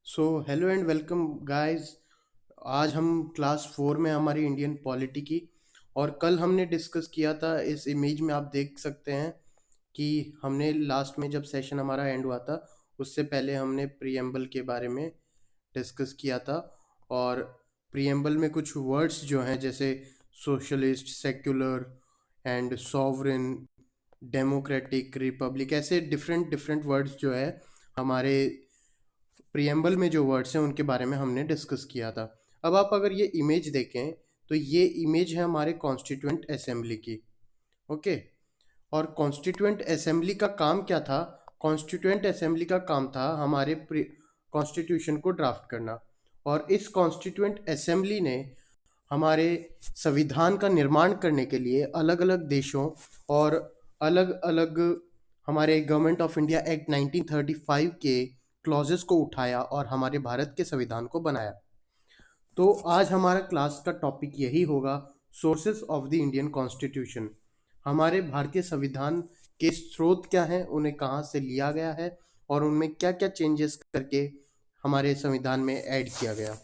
So hello and welcome guys. आज हम class 4 में हमारी इंडियन पॉलिटी की। और कल हमने डिस्कस किया था, इस इमेज में आप देख सकते हैं कि हमने लास्ट में जब सेशन हमारा एंड हुआ था उससे पहले हमने प्रीएम्बल के बारे में डिस्कस किया था। और प्रीएम्बल में कुछ वर्ड्स जो हैं जैसे socialist, secular and sovereign, democratic, Republic, ऐसे डिफरेंट डिफरेंट वर्ड्स जो है हमारे प्रियम्बल में जो वर्ड्स हैं उनके बारे में हमने डिस्कस किया था। अब आप अगर ये इमेज देखें तो ये इमेज है हमारे कॉन्स्टिट्यूएंट असेंबली की। ओके। और कॉन्स्टिट्यूएंट असेंबली का काम क्या था? कॉन्स्टिट्यूएंट असेंबली का काम था हमारे कॉन्स्टिट्यूशन को ड्राफ्ट करना। और इस कॉन्स्टिट्यूएंट असेंबली ने हमारे संविधान का निर्माण करने के लिए अलग अलग देशों और अलग अलग हमारे गवर्नमेंट ऑफ इंडिया एक्ट 1935 के क्लॉजेस को उठाया और हमारे भारत के संविधान को बनाया। तो आज हमारा क्लास का टॉपिक यही होगा, sources of the Indian constitution. हमारे भारतीय संविधान के स्रोत क्या हैं, उन्हें कहाँ से लिया गया है और उनमें क्या क्या चेंजेस करके हमारे संविधान में ऐड किया गया।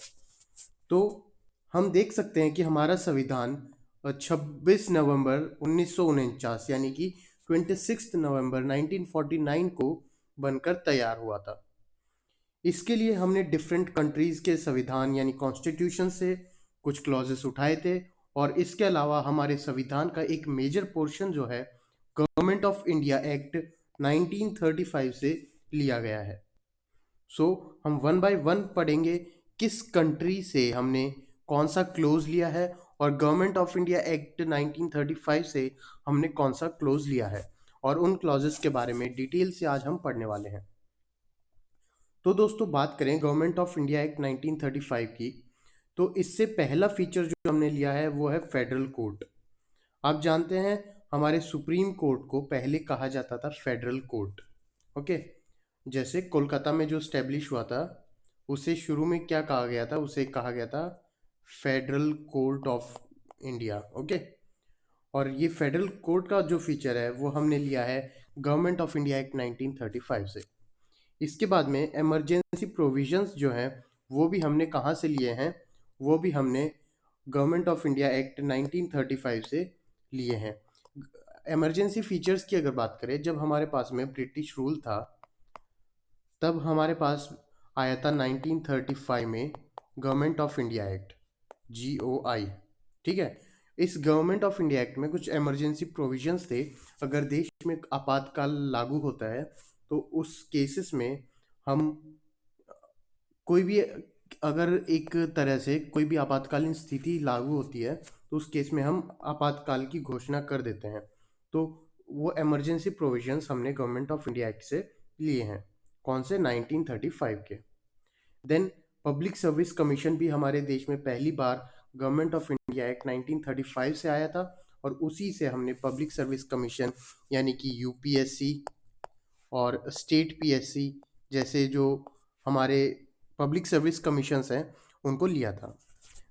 तो हम देख सकते हैं कि हमारा संविधान 26 नवंबर 1949 यानी कि 26 नवंबर 1949 को बनकर तैयार हुआ था। इसके लिए हमने डिफरेंट कंट्रीज के संविधान यानी कॉन्स्टिट्यूशन से कुछ क्लॉजेस उठाए थे। और इसके अलावा हमारे संविधान का एक मेजर पोर्शन जो है गवर्नमेंट ऑफ इंडिया एक्ट 1935 से लिया गया है। सो हम वन बाय वन पढ़ेंगे किस कंट्री से हमने कौन सा क्लोज लिया है और गवर्नमेंट ऑफ इंडिया एक्ट 1935 से हमने कौन सा क्लोज लिया है, और उन क्लॉजेस के बारे में डिटेल से आज हम पढ़ने वाले हैं। तो दोस्तों, बात करें गवर्नमेंट ऑफ इंडिया एक्ट 1935 की, तो इससे पहला फीचर जो हमने लिया है वो है फेडरल कोर्ट। आप जानते हैं हमारे सुप्रीम कोर्ट को पहले कहा जाता था फेडरल कोर्ट। ओके। जैसे कोलकाता में जो स्टैब्लिश हुआ था उसे शुरू में क्या कहा गया था, उसे कहा गया था federal court of India. Okay. और ये फेडरल कोर्ट का जो फीचर है वो हमने लिया है गवर्नमेंट ऑफ इंडिया एक्ट 1935 से। इसके बाद में इमरजेंसी प्रोविजंस जो हैं वो भी हमने कहाँ से लिए हैं, वो भी हमने गवर्नमेंट ऑफ इंडिया एक्ट 1935 से लिए हैं। इमरजेंसी फीचर्स की अगर बात करें, जब हमारे पास में ब्रिटिश रूल था तब हमारे पास आया था 1935 में government of India act, GOI। ठीक है। इस गवर्नमेंट ऑफ इंडिया एक्ट में कुछ इमरजेंसी प्रोविजंस थे। अगर देश में आपातकाल लागू होता है तो उस केसेस में हम कोई भी, अगर एक तरह से कोई भी आपातकालीन स्थिति लागू होती है तो उस केस में हम आपातकाल की घोषणा कर देते हैं। तो वो इमरजेंसी प्रोविजंस हमने गवर्नमेंट ऑफ इंडिया एक्ट से लिए हैं। कौन से? 1935 के। देन पब्लिक सर्विस कमीशन भी हमारे देश में पहली बार गवर्नमेंट ऑफ इंडिया एक्ट 1935 से आया था। और उसी से हमने पब्लिक सर्विस कमीशन यानी कि यूपीएससी और स्टेट पीएससी जैसे जो हमारे पब्लिक सर्विस कमीशंस हैं उनको लिया था।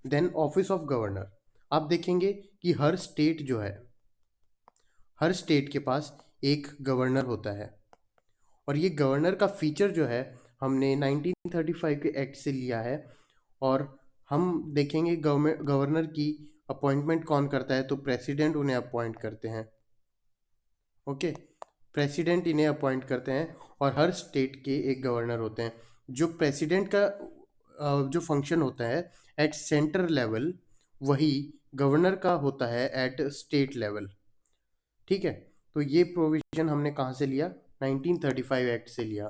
देन ऑफिस ऑफ गवर्नर, आप देखेंगे कि हर स्टेट के पास एक गवर्नर होता है। और ये गवर्नर का फीचर जो है हमने 1935 के एक्ट से लिया है। और हम देखेंगे गवर्नर की अपॉइंटमेंट कौन करता है, तो प्रेसिडेंट उन्हें अपॉइंट करते हैं। ओके। प्रेसिडेंट इन्हें अपॉइंट करते हैं और हर स्टेट के एक गवर्नर होते हैं। जो प्रेसिडेंट का जो फंक्शन होता है एट सेंटर लेवल, वही गवर्नर का होता है एट स्टेट लेवल। ठीक है। तो ये प्रोविजन हमने कहाँ से लिया? 1935 एक्ट से लिया।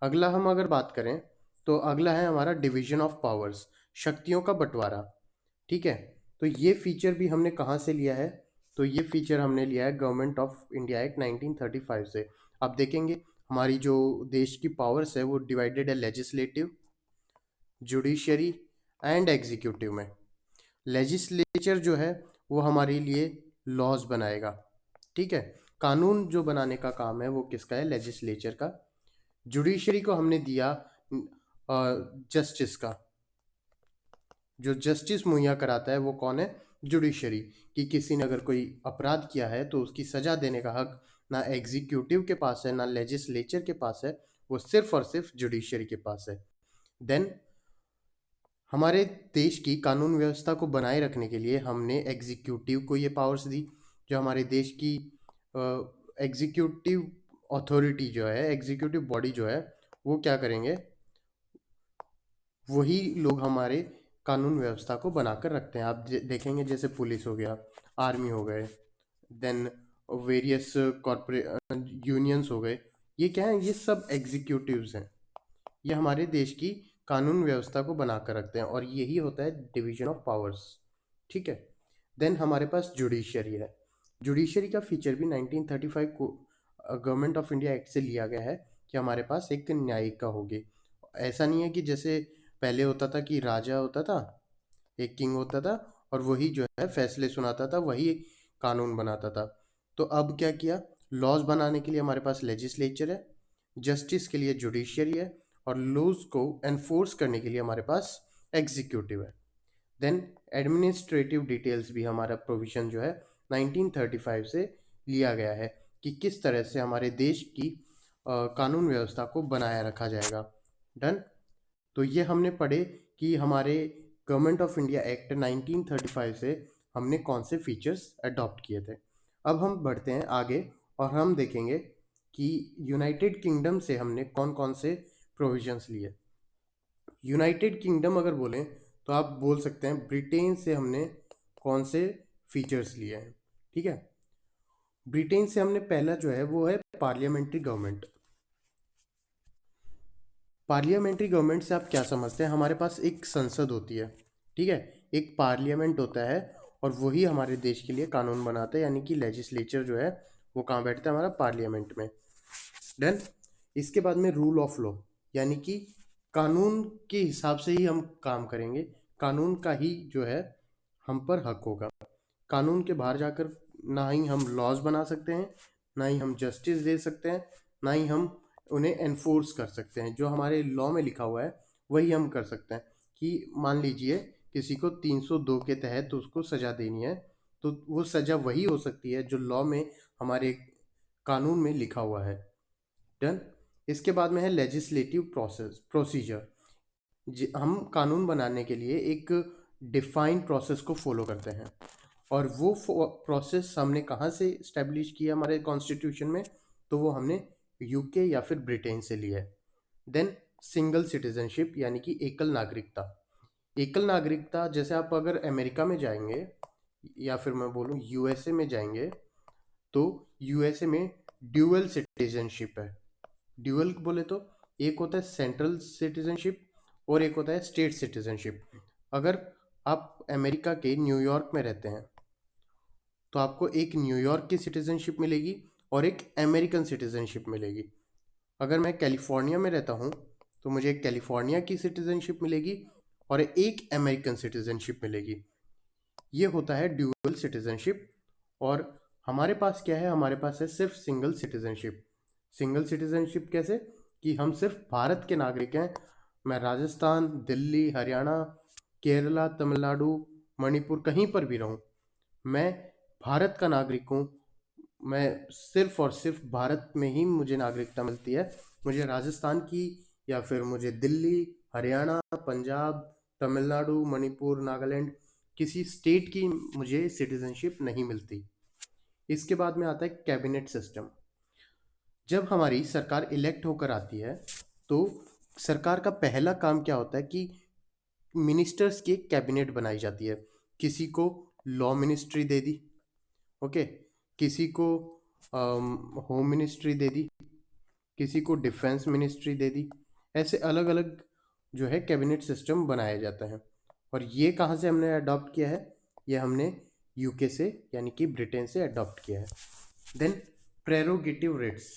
अगला हम अगर बात करें तो अगला है हमारा डिवीजन ऑफ पावर्स, शक्तियों का बंटवारा। ठीक है। तो ये फीचर भी हमने कहाँ से लिया है? तो ये फीचर हमने लिया है गवर्नमेंट ऑफ इंडिया एक्ट 1935 से। आप देखेंगे हमारी जो देश की पावर्स है वो डिवाइडेड है लेजिस्लेटिव, जुडिशरी एंड एग्जीक्यूटिव में। लेजिस्लेचर जो है वो हमारे लिए लॉज बनाएगा। ठीक है। कानून जो बनाने का काम है वो किसका है? लेजिस्लेचर का। जुडिशरी को हमने दिया जस्टिस का। जो जस्टिस मुहैया कराता है वो कौन है? जुडिशरी। कि किसी ने अगर कोई अपराध किया है तो उसकी सजा देने का हक ना एग्जीक्यूटिव के पास है ना लेजिस्लेचर के पास है, वो सिर्फ और सिर्फ जुडिशरी के पास है। देन हमारे देश की कानून व्यवस्था को बनाए रखने के लिए हमने एग्जीक्यूटिव को ये पावर्स दी। जो हमारे देश की एग्जीक्यूटिव अथॉरिटी जो है, एग्जीक्यूटिव बॉडी जो है, वो क्या करेंगे, वही लोग हमारे कानून व्यवस्था को बनाकर रखते हैं। आप देखेंगे जैसे पुलिस हो गया, आर्मी हो गए, देन वेरियस कॉर्पोरेट यूनियंस हो गए, ये क्या है, ये सब एग्जीक्यूटिव्स हैं। ये हमारे देश की कानून व्यवस्था को बनाकर रखते हैं और यही होता है डिवीजन ऑफ पावर्स। ठीक है। देन हमारे पास जुडिशरी है। जुडिशरी का फीचर भी 1935 को गवर्नमेंट ऑफ इंडिया एक्ट से लिया गया है कि हमारे पास एक न्यायिका होगी। ऐसा नहीं है कि जैसे पहले होता था कि राजा होता था, एक किंग होता था और वही जो है फैसले सुनाता था, वही कानून बनाता था। तो अब क्या किया, लॉज बनाने के लिए हमारे पास लेजिस्लेचर है, जस्टिस के लिए जुडिशियरी है और लॉज को एनफोर्स करने के लिए हमारे पास एग्जीक्यूटिव है। देन एडमिनिस्ट्रेटिव डिटेल्स भी हमारा प्रोविजन जो है 1935 से लिया गया है कि किस तरह से हमारे देश की कानून व्यवस्था को बनाया रखा जाएगा। डन। तो ये हमने पढ़े कि हमारे गवर्नमेंट ऑफ इंडिया एक्ट 1935 से हमने कौन से फीचर्स अडॉप्ट किए थे। अब हम बढ़ते हैं आगे और हम देखेंगे कि यूनाइटेड किंगडम से हमने कौन कौन से प्रोविजंस लिए। यूनाइटेड किंगडम अगर बोलें तो आप बोल सकते हैं ब्रिटेन से हमने कौन से फीचर्स लिए हैं। ठीक है। ब्रिटेन से हमने पहला जो है वो है पार्लियामेंट्री गवर्नमेंट। पार्लियामेंट्री गवर्नमेंट से आप क्या समझते हैं, हमारे पास एक संसद होती है। ठीक है। एक पार्लियामेंट होता है और वही हमारे देश के लिए कानून बनाता है, यानी कि लेजिस्लेचर जो है वो कहाँ बैठता है, हमारा पार्लियामेंट में। डन। इसके बाद में रूल ऑफ लॉ, यानी कि कानून के हिसाब से ही हम काम करेंगे, कानून का ही जो है हम पर हक होगा। कानून के बाहर जाकर ना ही हम लॉज बना सकते हैं, ना ही हम जस्टिस दे सकते हैं, ना ही हम उन्हें एनफोर्स कर सकते हैं। जो हमारे लॉ में लिखा हुआ है वही हम कर सकते हैं। कि मान लीजिए किसी को 302 के तहत उसको सज़ा देनी है, तो वो सज़ा वही हो सकती है जो लॉ में हमारे कानून में लिखा हुआ है। डन। इसके बाद में है लेजिस्लेटिव प्रोसीजर। हम कानून बनाने के लिए एक डिफाइंड प्रोसेस को फॉलो करते हैं और वो प्रोसेस हमने कहाँ से इस्टेब्लिश किया हमारे कॉन्स्टिट्यूशन में, तो वो हमने यूके या फिर ब्रिटेन से लिया है। देन सिंगल सिटीजनशिप, यानी कि एकल नागरिकता। एकल नागरिकता जैसे आप अगर अमेरिका में जाएंगे या फिर मैं बोलूँ यूएसए में जाएंगे, तो यूएसए में ड्यूअल सिटीजनशिप है। ड्यूअल बोले तो एक होता है सेंट्रल सिटीजनशिप और एक होता है स्टेट सिटीजनशिप। अगर आप अमेरिका के न्यूयॉर्क में रहते हैं तो आपको एक न्यूयॉर्क की सिटीजनशिप मिलेगी और एक अमेरिकन सिटीजनशिप मिलेगी। अगर मैं कैलिफोर्निया में रहता हूँ तो मुझे एक कैलिफोर्निया की सिटीजनशिप मिलेगी और एक अमेरिकन सिटीजनशिप मिलेगी। ये होता है ड्यूअल सिटीजनशिप। और हमारे पास क्या है, हमारे पास है सिर्फ सिंगल सिटीजनशिप। सिंगल सिटीजनशिप कैसे, कि हम सिर्फ भारत के नागरिक हैं। मैं राजस्थान, दिल्ली, हरियाणा, केरला, तमिलनाडु, मणिपुर कहीं पर भी रहूं, मैं भारत का नागरिक हूँ। मैं सिर्फ और सिर्फ भारत में ही मुझे नागरिकता मिलती है। मुझे राजस्थान की या फिर मुझे दिल्ली, हरियाणा, पंजाब, तमिलनाडु, मणिपुर, नागालैंड किसी स्टेट की मुझे सिटीजनशिप नहीं मिलती। इसके बाद में आता है कैबिनेट सिस्टम। जब हमारी सरकार इलेक्ट होकर आती है तो सरकार का पहला काम क्या होता है कि मिनिस्टर्स की कैबिनेट बनाई जाती है। किसी को लॉ मिनिस्ट्री दे दी, ओके, किसी को होम मिनिस्ट्री दे दी, किसी को डिफेंस मिनिस्ट्री दे दी। ऐसे अलग अलग जो है कैबिनेट सिस्टम बनाया जाता है। और ये कहाँ से हमने अडॉप्ट किया है, ये हमने यूके से यानी कि ब्रिटेन से अडॉप्ट किया है। Then prerogative writs.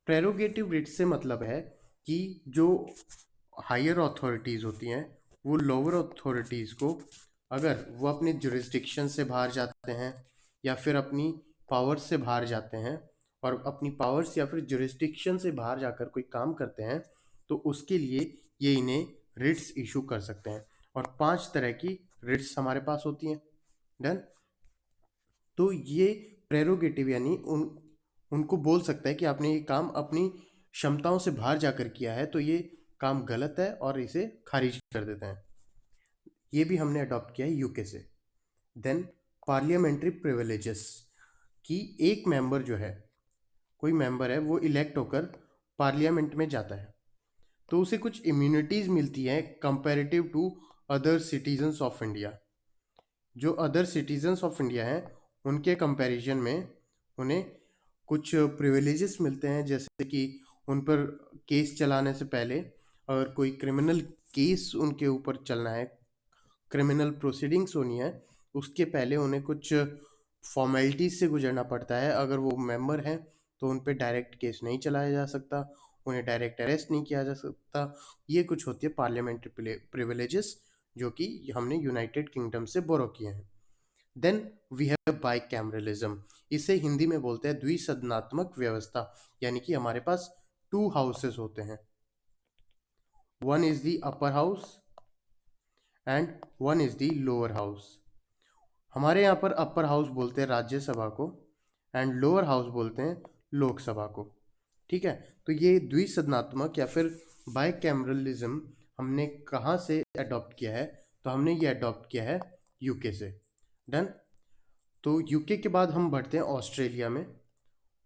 Prerogative writs से मतलब है कि जो हायर अथॉरिटीज़ होती हैं वो लोअर अथॉरिटीज़ को, अगर वो अपने जुरिस्डिक्शन से बाहर जाते हैं या फिर अपनी पावर्स से बाहर जाते हैं और अपनी पावर्स या फिर जुरिस्डिक्शन से बाहर जाकर कोई काम करते हैं, तो उसके लिए ये इन्हें रिट्स इशू कर सकते हैं। और 5 तरह की रिट्स हमारे पास होती हैं। डन। तो ये प्रेरोगेटिव यानी उनको बोल सकता है कि आपने ये काम अपनी क्षमताओं से बाहर जाकर किया है, तो ये काम गलत है और इसे खारिज कर देते हैं। ये भी हमने अडॉप्ट किया है यूके से। देन पार्लियामेंट्री प्रिविलेजेस, कि एक मेंबर जो है, कोई मेंबर है, वो इलेक्ट होकर पार्लियामेंट में जाता है तो उसे कुछ इम्यूनिटीज मिलती हैं comparative to other citizens of India. जो अदर सिटीजन्स ऑफ इंडिया हैं उनके कंपैरिजन में उन्हें कुछ प्रिविलेजेस मिलते हैं, जैसे कि उन पर केस चलाने से पहले अगर कोई क्रिमिनल केस उनके ऊपर चलना है, क्रिमिनल प्रोसीडिंग्स होनी है, उसके पहले उन्हें कुछ फॉर्मेलिटीज से गुजरना पड़ता है। अगर वो मेंबर हैं तो उन पे डायरेक्ट केस नहीं चलाया जा सकता, उन्हें डायरेक्ट अरेस्ट नहीं किया जा सकता। ये कुछ होती है पार्लियामेंट्री प्रिविलेजेस जो कि हमने यूनाइटेड किंगडम से बोरो किए हैं। देन वी हैव बाइकैमरलिज्म, इसे हिंदी में बोलते हैं द्विसदनात्मक व्यवस्था, यानी कि हमारे पास टू हाउसेस होते हैं, one is the upper house and one is the lower house. हमारे यहाँ पर अपर हाउस बोलते हैं राज्यसभा को एंड लोअर हाउस बोलते हैं लोकसभा को। ठीक है, तो ये द्विसदनात्मक या फिर बाइकैमरलिज्म हमने कहाँ से अडॉप्ट किया है? तो हमने ये अडॉप्ट किया है यूके से। डन। तो यूके के बाद हम बढ़ते हैं ऑस्ट्रेलिया में,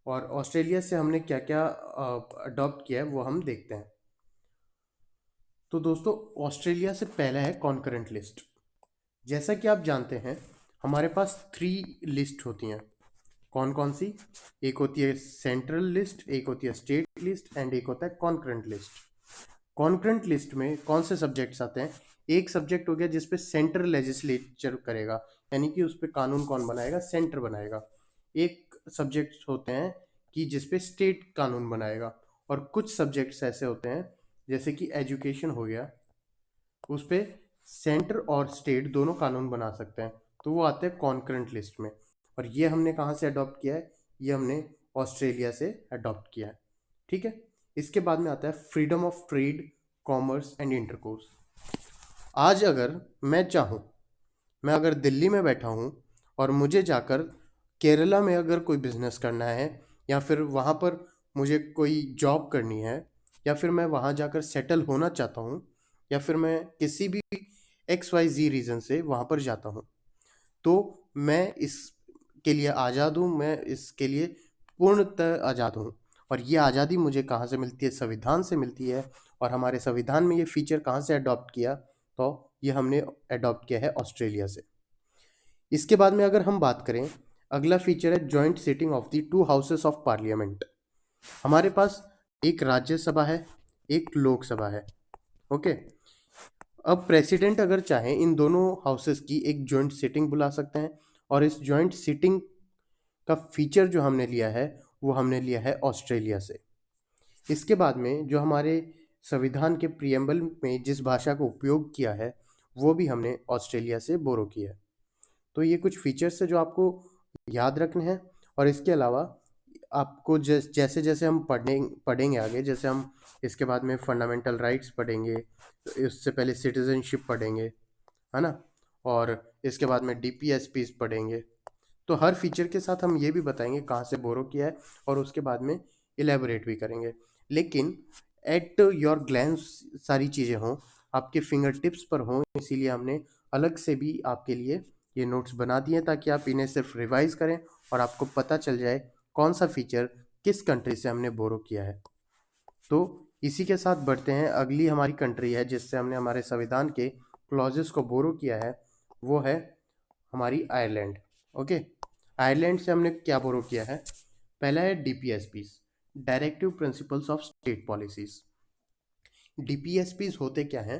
और ऑस्ट्रेलिया से हमने क्या क्या अडॉप्ट किया है वो हम देखते हैं। तो दोस्तों, ऑस्ट्रेलिया से पहला है कॉन्करेंट लिस्ट। जैसा कि आप जानते हैं हमारे पास 3 लिस्ट होती हैं। कौन कौन सी? एक होती है सेंट्रल लिस्ट, एक होती है स्टेट लिस्ट एंड एक होता है कॉन्करेंट लिस्ट। कॉन्करेंट लिस्ट में कौन से सब्जेक्ट्स आते हैं? एक सब्जेक्ट हो गया जिसपे सेंट्रल लेजिस्लेचर करेगा, यानी कि उस पर कानून कौन बनाएगा? सेंटर बनाएगा। एक सब्जेक्ट्स होते हैं कि जिसपे स्टेट कानून बनाएगा, और कुछ सब्जेक्ट्स ऐसे होते हैं जैसे कि एजुकेशन हो गया, उस पे सेंटर और स्टेट दोनों कानून बना सकते हैं, तो वो आते हैं कॉन्करेंट लिस्ट में। और ये हमने कहाँ से अडॉप्ट किया है? ये हमने ऑस्ट्रेलिया से अडॉप्ट किया है। ठीक है, इसके बाद में आता है freedom of trade, commerce and intercourse. आज अगर मैं चाहूँ, मैं अगर दिल्ली में बैठा हूँ और मुझे जाकर केरला में अगर कोई बिजनेस करना है, या फिर वहाँ पर मुझे कोई जॉब करनी है, या फिर मैं वहाँ जाकर सेटल होना चाहता हूँ, या फिर मैं किसी भी XYZ रीज़न से वहाँ पर जाता हूँ, तो मैं इसके लिए आज़ाद हूँ, मैं इसके लिए पूर्णतः आज़ाद हूँ। और ये आज़ादी मुझे कहाँ से मिलती है? संविधान से मिलती है। और हमारे संविधान में ये फीचर कहाँ से अडॉप्ट किया? तो ये हमने अडॉप्ट किया है ऑस्ट्रेलिया से। इसके बाद में अगर हम बात करें, अगला फीचर है joint sitting of the 2 houses of parliament. हमारे पास एक राज्यसभा है, एक लोकसभा है। ओके, अब प्रेसिडेंट अगर चाहे इन दोनों हाउसेस की एक जॉइंट सिटिंग बुला सकते हैं, और इस जॉइंट सिटिंग का फीचर जो हमने लिया है वो हमने लिया है ऑस्ट्रेलिया से। इसके बाद में जो हमारे संविधान के प्रियम्बल में जिस भाषा का उपयोग किया है वो भी हमने ऑस्ट्रेलिया से बोरो किया है। तो ये कुछ फीचर्स है जो आपको याद रखने हैं। और इसके अलावा आपको जैसे जैसे हम पढ़ेंगे आगे, जैसे हम इसके बाद में फंडामेंटल राइट्स पढ़ेंगे, तो इससे पहले सिटीजनशिप पढ़ेंगे, है ना, और इसके बाद में DPSPs पढ़ेंगे। तो हर फीचर के साथ हम ये भी बताएंगे कहाँ से बोरो किया है, और उसके बाद में इलेबोरेट भी करेंगे। लेकिन एट योर ग्लैंस सारी चीज़ें हों, आपके फिंगर टिप्स पर हों, इसीलिए हमने अलग से भी आपके लिए ये नोट्स बना दिए ताकि आप इन्हें सिर्फ रिवाइज करें और आपको पता चल जाए कौन सा फीचर किस कंट्री से हमने बोरो किया है। तो इसी के साथ बढ़ते हैं, अगली हमारी कंट्री है जिससे हमने हमारे संविधान के क्लॉजेस को बोरो किया है, वो है हमारी आयरलैंड। ओके, आयरलैंड से हमने क्या बोरो किया है? पहला है DPSPs, directive principles of state policies. DPSPs होते क्या हैं?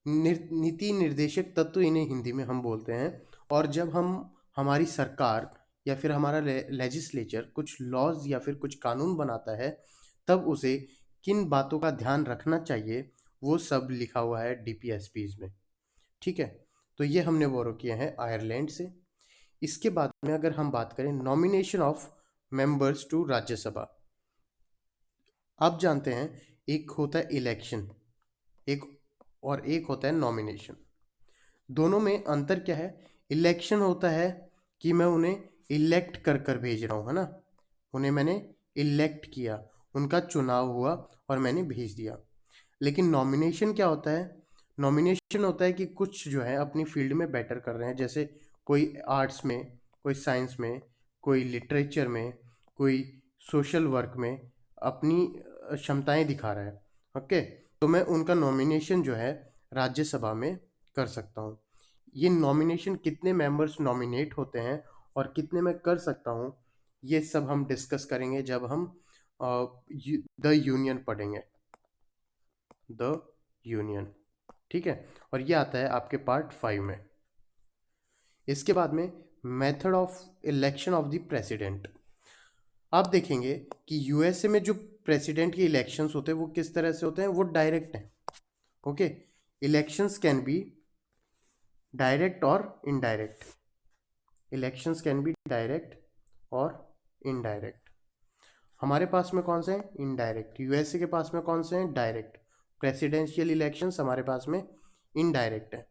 नीति निर्देशक तत्व इन्हें हिंदी में हम बोलते हैं। और जब हम हमारी सरकार या फिर हमारा लेजिस्लेचर कुछ लॉज या फिर कुछ कानून बनाता है, तब उसे किन बातों का ध्यान रखना चाहिए वो सब लिखा हुआ है DPSPs में। ठीक है, तो ये हमने बोरो किए हैं आयरलैंड से। इसके बाद में अगर हम बात करें nomination of members to Rajya Sabha, आप जानते हैं एक होता है इलेक्शन, एक और एक होता है नॉमिनेशन। दोनों में अंतर क्या है? इलेक्शन होता है कि मैं उन्हें इलेक्ट कर कर भेज रहा हूँ, है ना, उन्हें मैंने इलेक्ट किया, उनका चुनाव हुआ और मैंने भेज दिया। लेकिन नॉमिनेशन क्या होता है? नॉमिनेशन होता है कि कुछ जो है अपनी फील्ड में बेटर कर रहे हैं, जैसे कोई आर्ट्स में, कोई साइंस में, कोई लिटरेचर में, कोई सोशल वर्क में अपनी क्षमताएं दिखा रहा है। ओके, तो मैं उनका नॉमिनेशन जो है राज्यसभा में कर सकता हूँ। ये नॉमिनेशन कितने मेंबर्स नॉमिनेट होते हैं और कितने मैं कर सकता हूँ, ये सब हम डिस्कस करेंगे जब हम द यूनियन पढ़ेंगे, द यूनियन। ठीक है, और ये आता है आपके पार्ट 5 में। इसके बाद में method of election of the president. आप देखेंगे कि यूएसए में जो प्रेसिडेंट के इलेक्शंस होते हैं वो किस तरह से होते हैं, वो डायरेक्ट हैं। Okay, elections can be direct और indirect. Elections can be direct और इनडायरेक्ट। हमारे पास में कौन से हैं? इनडायरेक्ट। यूएसए के पास में कौन से हैं? डायरेक्ट। प्रेसिडेंशियल इलेक्शंस हमारे पास में इनडायरेक्ट है।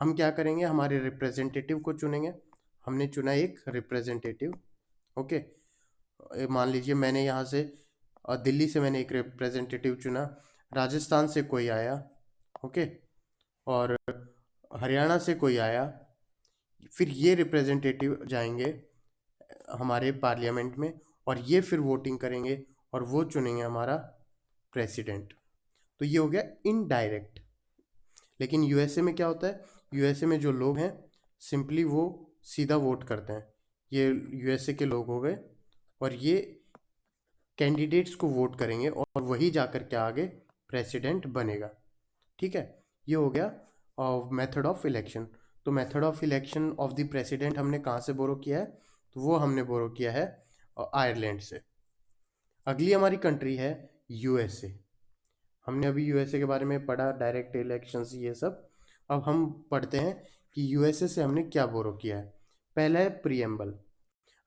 हम क्या करेंगे? हमारे रिप्रेजेंटेटिव को चुनेंगे। हमने चुना एक रिप्रेजेंटेटिव। ओके, मान लीजिए मैंने यहाँ से दिल्ली से मैंने एक रिप्रेजेंटेटिव चुना, राजस्थान से कोई आया, ओके, और हरियाणा से कोई आया। फिर ये रिप्रेजेंटेटिव जाएंगे हमारे पार्लियामेंट में और ये फिर वोटिंग करेंगे और वो चुनेंगे हमारा प्रेसिडेंट। तो ये हो गया इनडायरेक्ट। लेकिन यूएसए में क्या होता है? यूएसए में जो लोग हैं सिंपली वो सीधा वोट करते हैं। ये यूएसए के लोग हो गए और ये कैंडिडेट्स को वोट करेंगे और वही जाकर के आगे प्रेसिडेंट बनेगा। ठीक है, ये हो गया मेथड ऑफ इलेक्शन। तो method of election of the president हमने कहाँ से बोरो किया है? तो वो हमने बोरो किया है आयरलैंड से। अगली हमारी कंट्री है यूएसए। हमने अभी यूएसए के बारे में पढ़ा, डायरेक्ट इलेक्शंस ये सब। अब हम पढ़ते हैं कि यूएसए से हमने क्या बोरो किया है। पहला है प्रीएम्बल।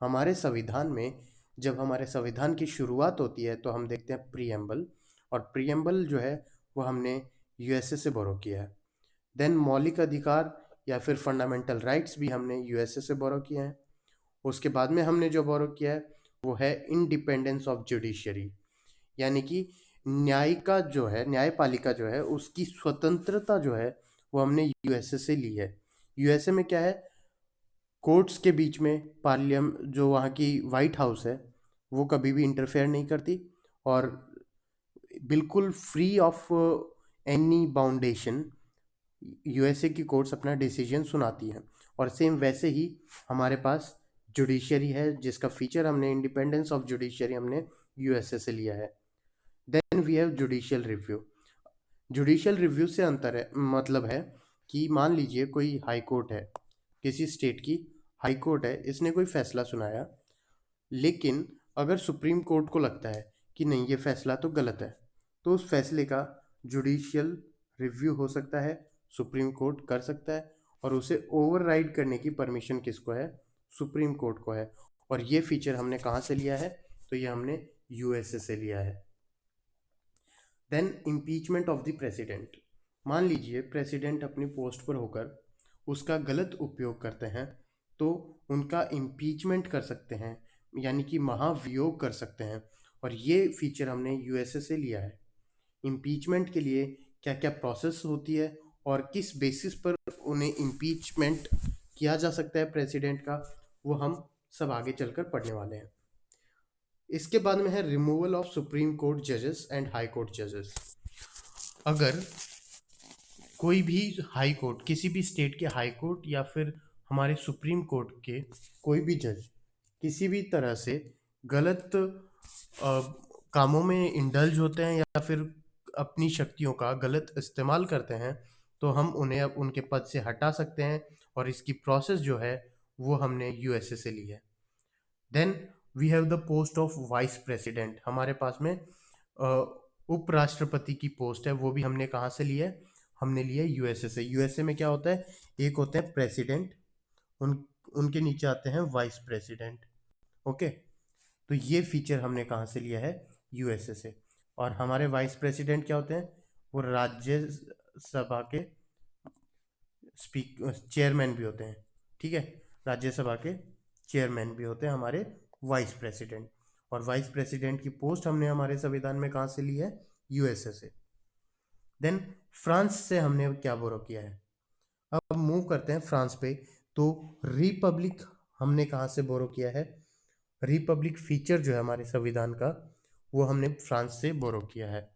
हमारे संविधान में जब हमारे संविधान की शुरुआत होती है तो हम देखते हैं प्रीएम्बल, और प्रीएम्बल जो है वो हमने यूएसए से बोरो किया है। देन मौलिक अधिकार या फिर फंडामेंटल राइट्स भी हमने यूएसए से बोरो किए हैं। उसके बाद में हमने जो बोरो किया है वो है इंडिपेंडेंस ऑफ जुडिशरी, यानी कि न्यायिका जो है, न्यायपालिका जो है उसकी स्वतंत्रता जो है वो हमने यूएसए से ली है। यूएसए में क्या है? कोर्ट्स के बीच में जो वहाँ की वाइट हाउस है वो कभी भी इंटरफेयर नहीं करती और बिल्कुल free of any boundation USA की कोर्ट्स अपना डिसीजन सुनाती हैं। और सेम वैसे ही हमारे पास जुडिशरी है जिसका फीचर हमने इंडिपेंडेंस ऑफ जुडिशरी हमने यूएसए से लिया है। Then we have judicial review. Judicial review से अंतर है, मतलब है कि मान लीजिए कोई हाई कोर्ट है, किसी स्टेट की हाई कोर्ट है, इसने कोई फैसला सुनाया, लेकिन अगर सुप्रीम कोर्ट को लगता है कि नहीं ये फैसला तो गलत है, तो उस फैसले का जुडिशियल रिव्यू हो सकता है, सुप्रीम कोर्ट कर सकता है, और उसे ओवरराइड करने की परमिशन किसको है? सुप्रीम कोर्ट को है। और ये फीचर हमने कहाँ से लिया है? तो ये हमने यूएसए से लिया है। Then impeachment of the president. मान लीजिए प्रेसिडेंट अपनी पोस्ट पर होकर उसका गलत उपयोग करते हैं तो उनका इम्पीचमेंट कर सकते हैं, यानी कि महाभियोग कर सकते हैं, और ये फीचर हमने यूएसए से लिया है। इम्पीचमेंट के लिए क्या क्या प्रोसेस होती है और किस बेसिस पर उन्हें इम्पीचमेंट किया जा सकता है प्रेसिडेंट का, वो हम सब आगे चलकर पढ़ने वाले हैं। इसके बाद में है रिमूवल ऑफ सुप्रीम कोर्ट जजेस एंड हाई कोर्ट जजेस। अगर कोई भी हाई कोर्ट, किसी भी स्टेट के हाई कोर्ट या फिर हमारे सुप्रीम कोर्ट के कोई भी जज किसी भी तरह से गलत कामों में इंडल्ज होते हैं या फिर अपनी शक्तियों का गलत इस्तेमाल करते हैं, तो हम उन्हें अब उनके पद से हटा सकते हैं, और इसकी प्रोसेस जो है वो हमने यूएसए से ली है। Then we have the post of vice president. हमारे पास में उपराष्ट्रपति की पोस्ट है, वो भी हमने कहाँ से ली है? हमने लिया यूएसए से। यूएसए में क्या होता है? एक होते हैं प्रेसिडेंट, उनके नीचे आते हैं वाइस प्रेसिडेंट। ओके, तो ये फीचर हमने कहाँ से लिया है? यूएसए से। और हमारे वाइस प्रेसिडेंट क्या होते हैं? वो राज्यसभा के चेयरमैन भी होते हैं। ठीक है, राज्यसभा के चेयरमैन भी होते हैं हमारे वाइस प्रेसिडेंट। और वाइस प्रेसिडेंट की पोस्ट हमने हमारे संविधान में कहाँ से ली है? यूएसए से। देन फ्रांस से हमने क्या बोरो किया है। अब मूव करते हैं फ्रांस पे। तो रिपब्लिक हमने कहाँ से बोरो किया है, रिपब्लिक फीचर जो है हमारे संविधान का, वो हमने फ्रांस से बोरो किया है।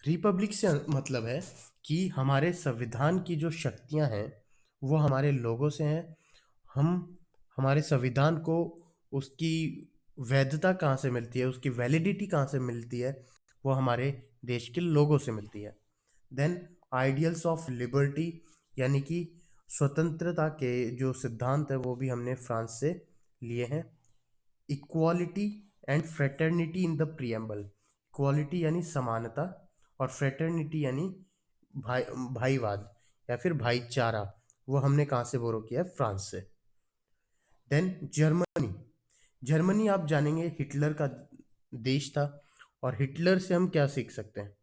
रिपब्लिक से मतलब है कि हमारे संविधान की जो शक्तियां हैं वो हमारे लोगों से हैं। हम हमारे संविधान को उसकी वैधता कहाँ से मिलती है, उसकी वैलिडिटी कहाँ से मिलती है, वो हमारे देश के लोगों से मिलती है। देन आइडियल्स ऑफ लिबर्टी, यानी कि स्वतंत्रता के जो सिद्धांत है वो भी हमने फ्रांस से लिए हैं। Equality and fraternity in the preamble, equality यानी समानता और फ्रेटर्निटी यानी भाई भाईवाद या फिर भाईचारा, वो हमने कहाँ से बोरो किया है, फ्रांस से। देन जर्मनी, जर्मनी आप जानेंगे हिटलर का देश था। और हिटलर से हम क्या सीख सकते हैं,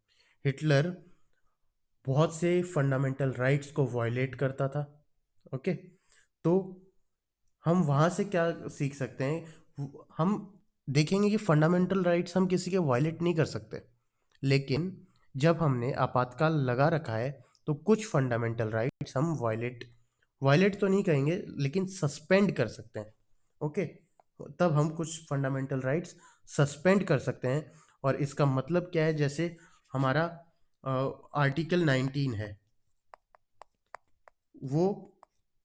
हिटलर बहुत से फंडामेंटल राइट्स को वायलेट करता था। ओके, तो हम वहाँ से क्या सीख सकते हैं, हम देखेंगे कि फंडामेंटल राइट्स हम किसी के वायलेट नहीं कर सकते, लेकिन जब हमने आपातकाल लगा रखा है तो कुछ फंडामेंटल राइट्स हम वायलेट वायलेट तो नहीं कहेंगे लेकिन सस्पेंड कर सकते हैं। ओके, तब हम कुछ फंडामेंटल राइट्स सस्पेंड कर सकते हैं। और इसका मतलब क्या है, जैसे हमारा आर्टिकल 19 है, वो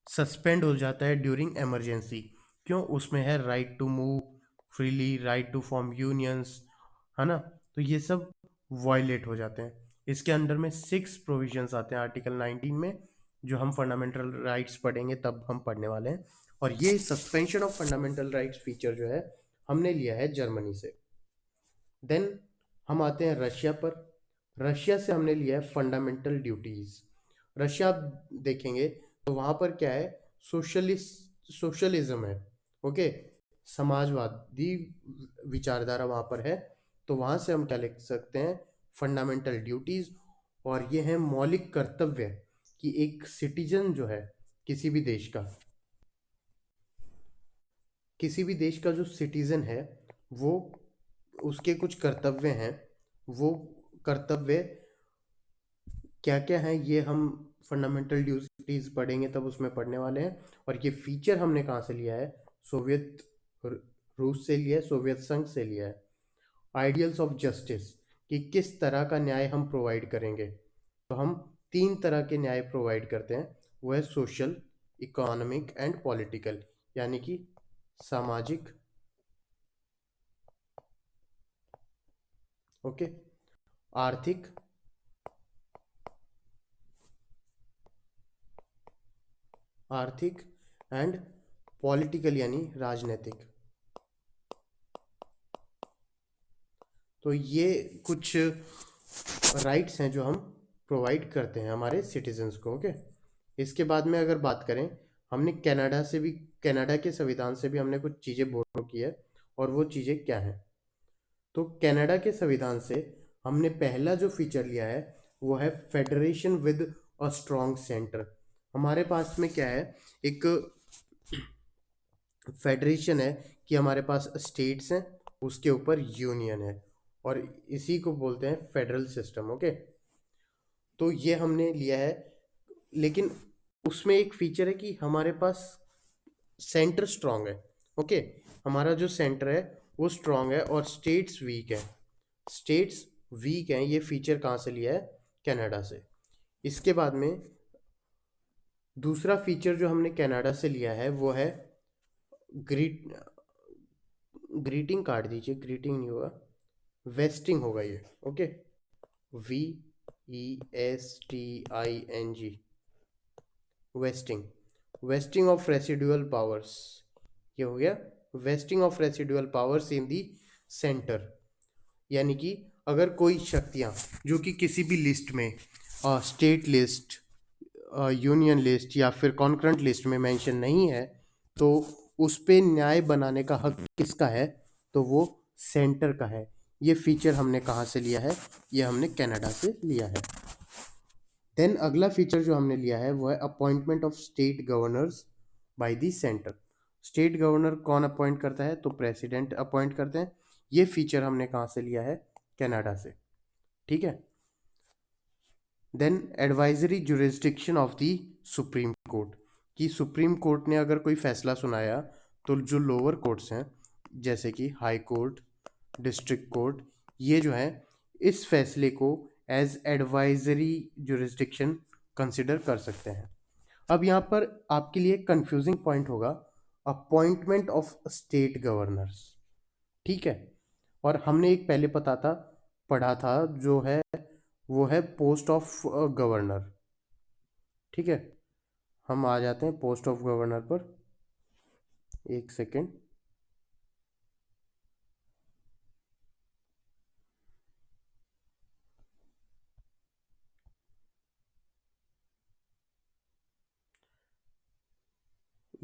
सस्पेंड हो जाता है ड्यूरिंग इमरजेंसी। क्यों, उसमें है right to move freely, right to form unions, है ना। तो ये सब वायलेट हो जाते हैं। इसके अंडर में 6 प्रोविजंस आते हैं आर्टिकल 19 में, जो हम फंडामेंटल राइट्स पढ़ेंगे तब हम पढ़ने वाले हैं। और ये suspension of fundamental rights feature जो है हमने लिया है जर्मनी से। देन हम आते हैं रशिया पर। रशिया से हमने लिया है फंडामेंटल ड्यूटीज। रशिया आप देखेंगे तो वहाँ पर क्या है, सोशलिज्म है। ओके, समाजवादी विचारधारा वहाँ पर है। तो वहाँ से हम क्या लिख सकते हैं, फंडामेंटल ड्यूटीज। और ये है मौलिक कर्तव्य कि एक सिटीजन जो है किसी भी देश का, किसी भी देश का जो सिटीजन है वो, उसके कुछ कर्तव्य हैं। वो कर्तव्य क्या क्या हैं ये हम फंडामेंटल ड्यूटीज पढ़ेंगे तब उसमें पढ़ने वाले हैं। और ये फीचर हमने कहाँ से लिया है, सोवियत रूस से लिया है, सोवियत संघ से लिया है। आइडियल्स ऑफ जस्टिस, कि किस तरह का न्याय हम प्रोवाइड करेंगे। तो हम 3 तरह के न्याय प्रोवाइड करते हैं, वो है सोशल, इकोनॉमिक एंड पॉलिटिकल, यानी कि सामाजिक, ओके, आर्थिक, आर्थिक एंड पॉलिटिकल यानी राजनीतिक। तो ये कुछ राइट्स हैं जो हम प्रोवाइड करते हैं हमारे सिटीजन्स को। ओके, इसके बाद में अगर बात करें, हमने कनाडा से भी, कनाडा के संविधान से भी हमने कुछ चीज़ें बोरो की है। और वो चीज़ें क्या हैं, तो कनाडा के संविधान से हमने पहला जो फीचर लिया है वो है federation with a strong centre. हमारे पास में क्या है, एक फेडरेशन है कि हमारे पास स्टेट्स हैं, उसके ऊपर यूनियन है, और इसी को बोलते हैं फेडरल सिस्टम। ओके, तो ये हमने लिया है। लेकिन उसमें एक फीचर है कि हमारे पास सेंटर स्ट्रांग है। ओके, हमारा जो सेंटर है वो स्ट्रांग है और स्टेट्स वीक है, स्टेट्स वीक हैं। ये फीचर कहाँ से लिया है, कनाडा से। इसके बाद में दूसरा फीचर जो हमने कनाडा से लिया है वो है ग्रीट ग्रीटिंग कार्ड दीजिए, ग्रीटिंग नहीं होगा, वेस्टिंग होगा ये। Okay, VESTING, wasting, wasting of residual powers, ये हो गया wasting of residual powers in the centre. यानी कि अगर कोई शक्तियाँ जो कि किसी भी लिस्ट में, स्टेट लिस्ट, यूनियन लिस्ट या फिर कॉन्करेंट लिस्ट में मेंशन नहीं है, तो उस पे न्याय बनाने का हक किसका है, तो वो सेंटर का है। ये फीचर हमने कहाँ से लिया है, ये हमने कनाडा से लिया है। देन अगला फीचर जो हमने लिया है वो है appointment of state governors by the centre. State governor कौन अपॉइंट करता है, तो प्रेसिडेंट अपॉइंट करते हैं। ये फीचर हमने कहाँ से लिया है, कनाडा से। ठीक है, then advisory jurisdiction of the supreme court, कि सुप्रीम कोर्ट ने अगर कोई फैसला सुनाया तो जो लोअर कोर्ट्स हैं जैसे कि हाई कोर्ट, डिस्ट्रिक्ट कोर्ट, ये जो है इस फैसले को एज एडवाइजरी जुरिस्डिक्शन कंसिडर कर सकते हैं। अब यहाँ पर आपके लिए कंफ्यूजिंग पॉइंट होगा अपॉइंटमेंट ऑफ स्टेट गवर्नर्स, ठीक है। और हमने एक पहले पढ़ा था जो है वो है पोस्ट ऑफ गवर्नर, ठीक है। हम आ जाते हैं पोस्ट ऑफ गवर्नर पर, एक सेकेंड।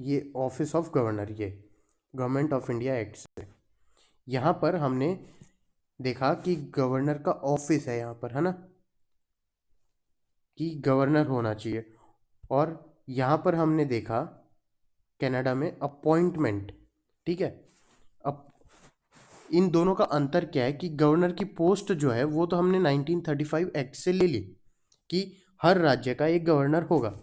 ये ऑफिस ऑफ गवर्नर, ये गवर्नमेंट ऑफ इंडिया एक्ट से यहाँ पर हमने देखा कि गवर्नर का ऑफिस है यहाँ पर, है ना, कि गवर्नर होना चाहिए। और यहाँ पर हमने देखा कनाडा में अपॉइंटमेंट, ठीक है। अब इन दोनों का अंतर क्या है कि गवर्नर की पोस्ट जो है वो तो हमने 1935 एक्ट से ले ली कि हर राज्य का एक गवर्नर होगा,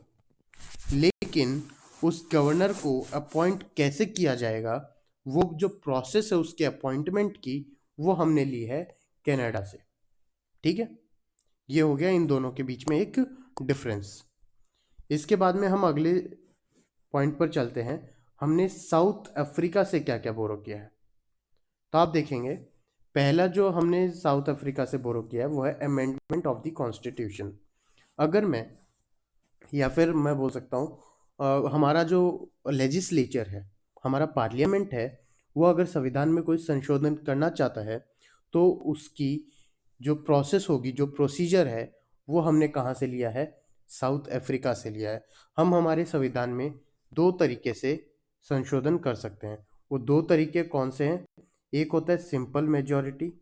लेकिन उस गवर्नर को अपॉइंट कैसे किया जाएगा, वो जो प्रोसेस है उसके अपॉइंटमेंट की, वो हमने ली है कनाडा से, ठीक है। ये हो गया इन दोनों के बीच में एक डिफरेंस। इसके बाद में हम अगले पॉइंट पर चलते हैं। हमने साउथ अफ्रीका से क्या क्या बोरो किया है, तो आप देखेंगे पहला जो हमने साउथ अफ्रीका से बोरो किया है वो है अमेंडमेंट ऑफ द कॉन्स्टिट्यूशन। अगर मैं, या फिर मैं बोल सकता हूँ हमारा जो लेजिस्लेचर है, हमारा पार्लियामेंट है, वो अगर संविधान में कोई संशोधन करना चाहता है तो उसकी जो प्रोसेस होगी, जो प्रोसीजर है, वो हमने कहाँ से लिया है, साउथ अफ्रीका से लिया है। हम हमारे संविधान में दो तरीके से संशोधन कर सकते हैं। वो दो तरीके कौन से हैं, एक होता है सिंपल मेजॉरिटी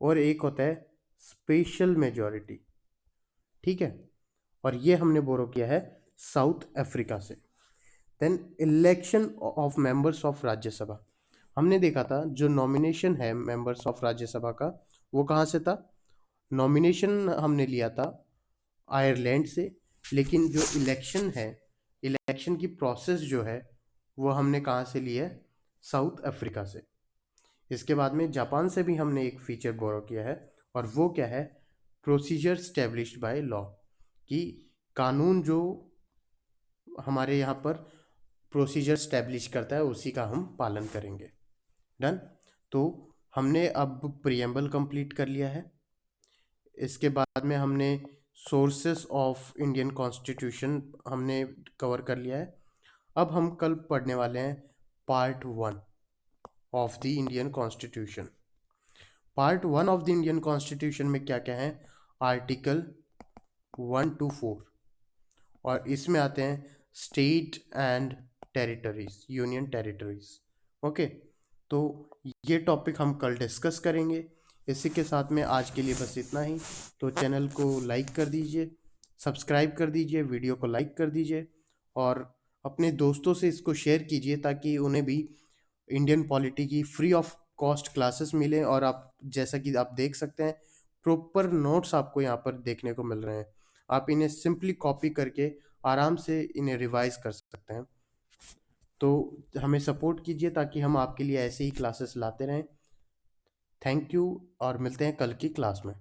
और एक होता है स्पेशल मेजॉरिटी, ठीक है। और ये हमने बोरो किया है साउथ अफ्रीका से। Then election of members of Rajya Sabha, हमने देखा था जो नॉमिनेशन है मेंबर्स ऑफ राज्यसभा का वो कहाँ से था, नॉमिनेशन हमने लिया था आयरलैंड से, लेकिन जो इलेक्शन है, इलेक्शन की प्रोसेस जो है वो हमने कहाँ से ली है, साउथ अफ्रीका से। इसके बाद में जापान से भी हमने एक फीचर बोरो किया है, और वो क्या है, प्रोसीजर स्टैब्लिश्ड बाय लॉ, कि कानून जो हमारे यहाँ पर प्रोसीजर स्टैब्लिश करता है उसी का हम पालन करेंगे। डन। तो हमने अब प्रियम्बल कंप्लीट कर लिया है। इसके बाद में हमने सोर्सेस ऑफ इंडियन कॉन्स्टिट्यूशन हमने कवर कर लिया है। अब हम कल पढ़ने वाले हैं part 1 of the Indian constitution. Part 1 of the Indian constitution में क्या क्या है, आर्टिकल 1 to 4, और इसमें आते हैं state and territories, union territories, okay. तो ये टॉपिक हम कल डिस्कस करेंगे। इसी के साथ में आज के लिए बस इतना ही। तो चैनल को लाइक कर दीजिए, सब्सक्राइब कर दीजिए, वीडियो को लाइक कर दीजिए, और अपने दोस्तों से इसको शेयर कीजिए ताकि उन्हें भी इंडियन पॉलिटी की फ्री ऑफ कॉस्ट क्लासेस मिले। और आप जैसा कि आप देख सकते हैं प्रॉपर नोट्स आपको यहाँ पर देखने को मिल रहे हैं। आप इन्हें सिंपली कॉपी करके आराम से इन्हें रिवाइज कर सकते हैं। तो हमें सपोर्ट कीजिए ताकि हम आपके लिए ऐसे ही क्लासेस लाते रहें। थैंक यू, और मिलते हैं कल की क्लास में।